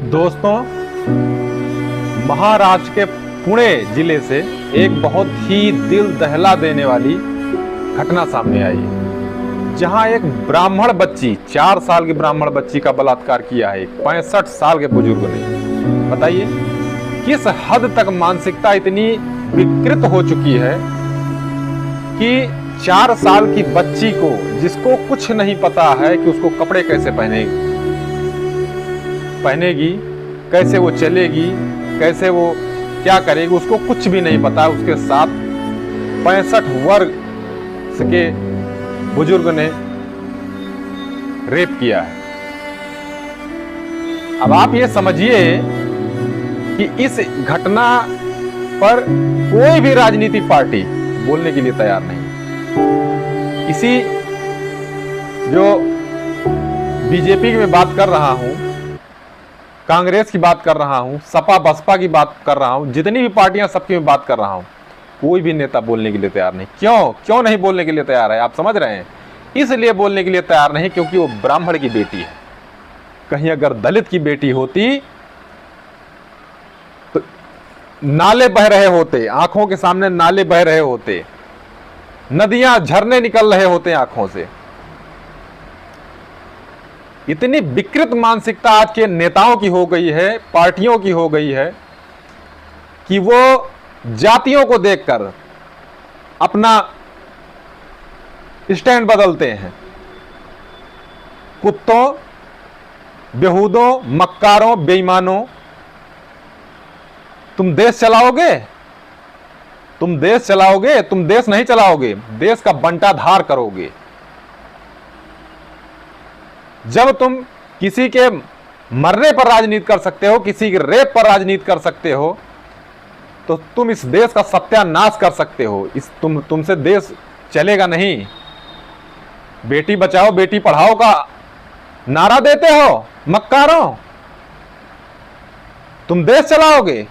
दोस्तों, महाराष्ट्र के पुणे जिले से एक बहुत ही दिल दहला देने वाली घटना सामने आई है, जहां एक ब्राह्मण बच्ची 4 साल की ब्राह्मण बच्ची का बलात्कार किया है 65 साल के बुजुर्ग ने। बताइए किस हद तक मानसिकता इतनी विकृत हो चुकी है कि 4 साल की बच्ची को, जिसको कुछ नहीं पता है कि उसको कपड़े कैसे पहनेगी, कैसे वो चलेगी, कैसे वो क्या करेगी, उसको कुछ भी नहीं पता। उसके साथ 65 वर्ष के बुजुर्ग ने रेप किया है। अब आप ये समझिए कि इस घटना पर कोई भी राजनीतिक पार्टी बोलने के लिए तैयार नहीं। इसी जो बीजेपी की मैं बात कर रहा हूं, कांग्रेस की बात कर रहा हूं, सपा बसपा की बात कर रहा हूं, जितनी भी पार्टियां सबकी मैं बात कर रहा हूं, कोई भी नेता बोलने के लिए तैयार नहीं। क्यों नहीं बोलने के लिए तैयार है? आप समझ रहे हैं? इसलिए बोलने के लिए तैयार नहीं क्योंकि वो ब्राह्मण की बेटी है। कहीं अगर दलित की बेटी होती तो नाले बह रहे होते, आंखों के सामने नाले बह रहे होते, नदियां झरने निकल रहे होते आंखों से। इतनी विकृत मानसिकता आज के नेताओं की हो गई है, पार्टियों की हो गई है कि वो जातियों को देखकर अपना स्टैंड बदलते हैं। कुत्तों, बेहूदों, मक्कारों, बेईमानों, तुम देश चलाओगे? तुम देश चलाओगे? तुम देश नहीं चलाओगे, देश का बंटाधार करोगे। जब तुम किसी के मरने पर राजनीति कर सकते हो, किसी के रेप पर राजनीति कर सकते हो, तो तुम इस देश का सत्यानाश कर सकते हो। तुमसे देश चलेगा नहीं। बेटी बचाओ बेटी पढ़ाओ का नारा देते हो, मक्कारों, तुम देश चलाओगे?